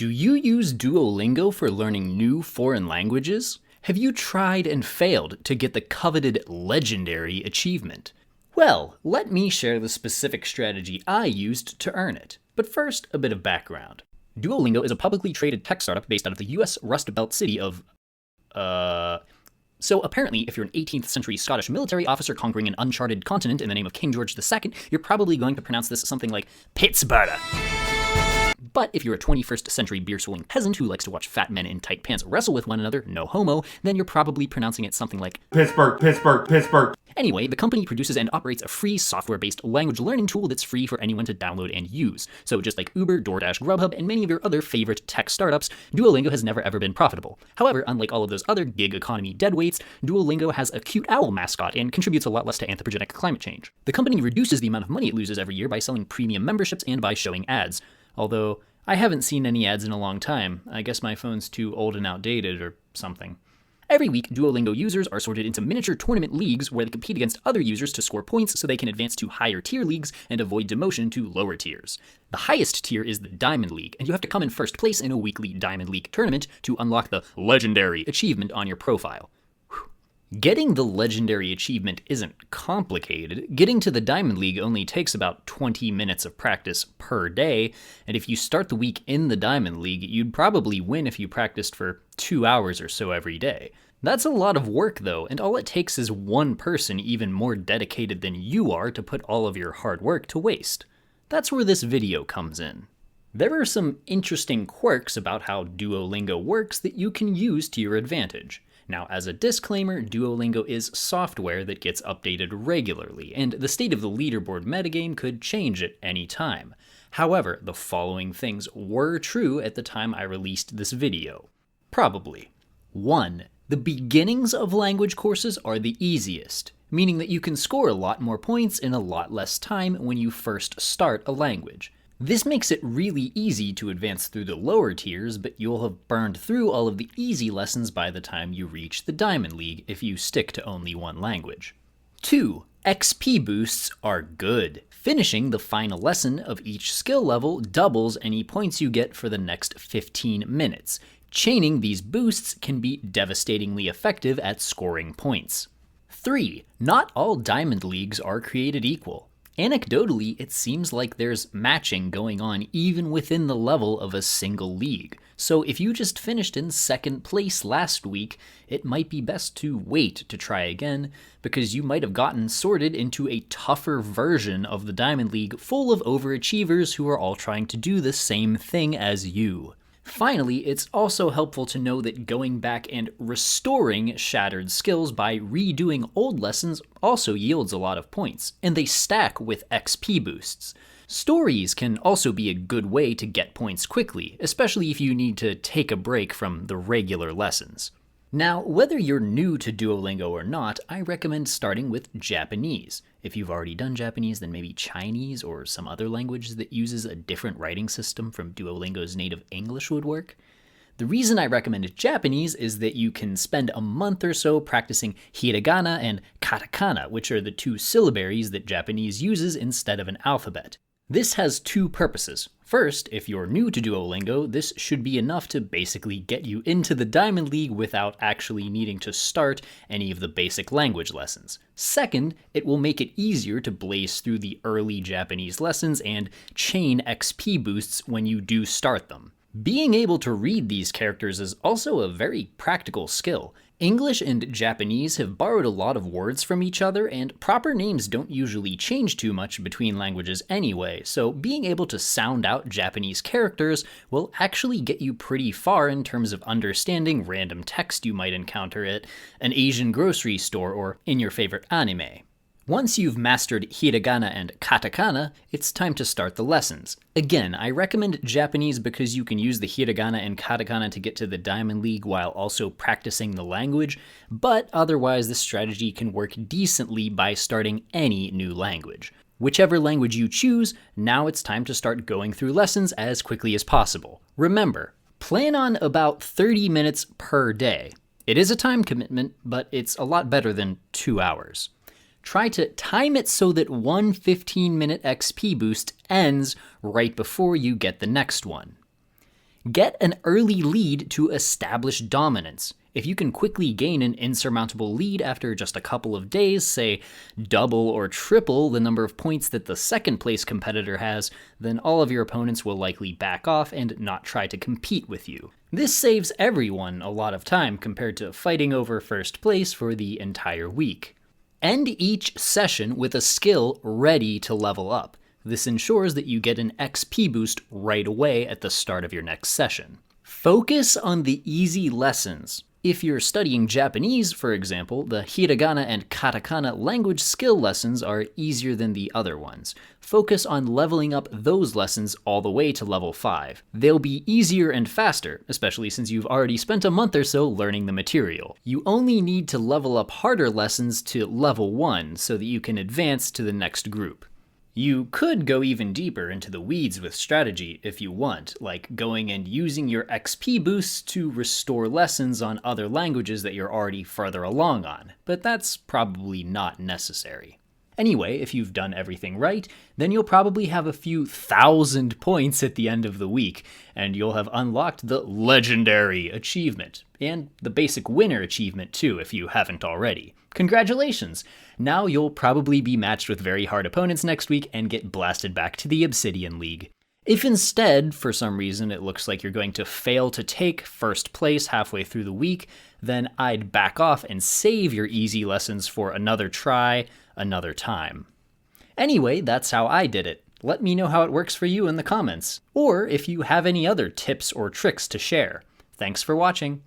Do you use Duolingo for learning new foreign languages? Have you tried and failed to get the coveted legendary achievement? Well, let me share the specific strategy I used to earn it. But first, a bit of background. Duolingo is a publicly traded tech startup based out of the US Rust Belt city of... So apparently, if you're an 18th century Scottish military officer conquering an uncharted continent in the name of King George II, you're probably going to pronounce this something like Pittsburgh. But if you're a 21st century beer-swilling peasant who likes to watch fat men in tight pants wrestle with one another, no homo, then you're probably pronouncing it something like Pittsburgh, Pittsburgh, Pittsburgh. Anyway, the company produces and operates a free software-based language learning tool that's free for anyone to download and use. So just like Uber, DoorDash, Grubhub, and many of your other favorite tech startups, Duolingo has never ever been profitable. However, unlike all of those other gig economy deadweights, Duolingo has a cute owl mascot and contributes a lot less to anthropogenic climate change. The company reduces the amount of money it loses every year by selling premium memberships and by showing ads. Although, I haven't seen any ads in a long time. I guess my phone's too old and outdated or something. Every week, Duolingo users are sorted into miniature tournament leagues where they compete against other users to score points so they can advance to higher tier leagues and avoid demotion to lower tiers. The highest tier is the Diamond League, and you have to come in first place in a weekly Diamond League tournament to unlock the legendary achievement on your profile. Getting the legendary achievement isn't complicated. Getting to the Diamond League only takes about 20 minutes of practice per day, and if you start the week in the Diamond League, you'd probably win if you practiced for 2 hours or so every day. That's a lot of work though, and all it takes is one person even more dedicated than you are to put all of your hard work to waste. That's where this video comes in. There are some interesting quirks about how Duolingo works that you can use to your advantage. Now, as a disclaimer, Duolingo is software that gets updated regularly, and the state of the leaderboard metagame could change at any time. However, the following things were true at the time I released this video. Probably. 1. The beginnings of language courses are the easiest, meaning that you can score a lot more points in a lot less time when you first start a language. This makes it really easy to advance through the lower tiers, but you'll have burned through all of the easy lessons by the time you reach the Diamond League if you stick to only one language. 2. XP boosts are good. Finishing the final lesson of each skill level doubles any points you get for the next 15 minutes. Chaining these boosts can be devastatingly effective at scoring points. 3. Not all Diamond Leagues are created equal. Anecdotally, it seems like there's matching going on even within the level of a single league. So if you just finished in second place last week, it might be best to wait to try again, because you might have gotten sorted into a tougher version of the Diamond League full of overachievers who are all trying to do the same thing as you. Finally, it's also helpful to know that going back and restoring shattered skills by redoing old lessons also yields a lot of points, and they stack with XP boosts. Stories can also be a good way to get points quickly, especially if you need to take a break from the regular lessons. Now, whether you're new to Duolingo or not, I recommend starting with Japanese. If you've already done Japanese, then maybe Chinese or some other language that uses a different writing system from Duolingo's native English would work. The reason I recommend Japanese is that you can spend a month or so practicing hiragana and katakana, which are the two syllabaries that Japanese uses instead of an alphabet. This has two purposes. First, if you're new to Duolingo, this should be enough to basically get you into the Diamond League without actually needing to start any of the basic language lessons. Second, it will make it easier to blaze through the early Japanese lessons and chain XP boosts when you do start them. Being able to read these characters is also a very practical skill. English and Japanese have borrowed a lot of words from each other, and proper names don't usually change too much between languages anyway, so being able to sound out Japanese characters will actually get you pretty far in terms of understanding random text you might encounter at an Asian grocery store or in your favorite anime. Once you've mastered hiragana and katakana, it's time to start the lessons. Again, I recommend Japanese because you can use the hiragana and katakana to get to the Diamond League while also practicing the language, but otherwise the strategy can work decently by starting any new language. Whichever language you choose, now it's time to start going through lessons as quickly as possible. Remember, plan on about 30 minutes per day. It is a time commitment, but it's a lot better than 2 hours. Try to time it so that one 15-minute XP boost ends right before you get the next one. Get an early lead to establish dominance. If you can quickly gain an insurmountable lead after just a couple of days, say double or triple the number of points that the second place competitor has, then all of your opponents will likely back off and not try to compete with you. This saves everyone a lot of time compared to fighting over first place for the entire week. End each session with a skill ready to level up. This ensures that you get an XP boost right away at the start of your next session. Focus on the easy lessons. If you're studying Japanese, for example, the hiragana and katakana language skill lessons are easier than the other ones. Focus on leveling up those lessons all the way to level 5. They'll be easier and faster, especially since you've already spent a month or so learning the material. You only need to level up harder lessons to level 1 so that you can advance to the next group. You could go even deeper into the weeds with strategy if you want, like going and using your XP boosts to restore lessons on other languages that you're already further along on, but that's probably not necessary. Anyway, if you've done everything right, then you'll probably have a few thousand points at the end of the week, and you'll have unlocked the legendary achievement, and the basic winner achievement too if you haven't already. Congratulations! Now you'll probably be matched with very hard opponents next week and get blasted back to the Obsidian League. If instead, for some reason, it looks like you're going to fail to take first place halfway through the week, then I'd back off and save your easy lessons for another try, another time. Anyway, that's how I did it. Let me know how it works for you in the comments, or if you have any other tips or tricks to share. Thanks for watching.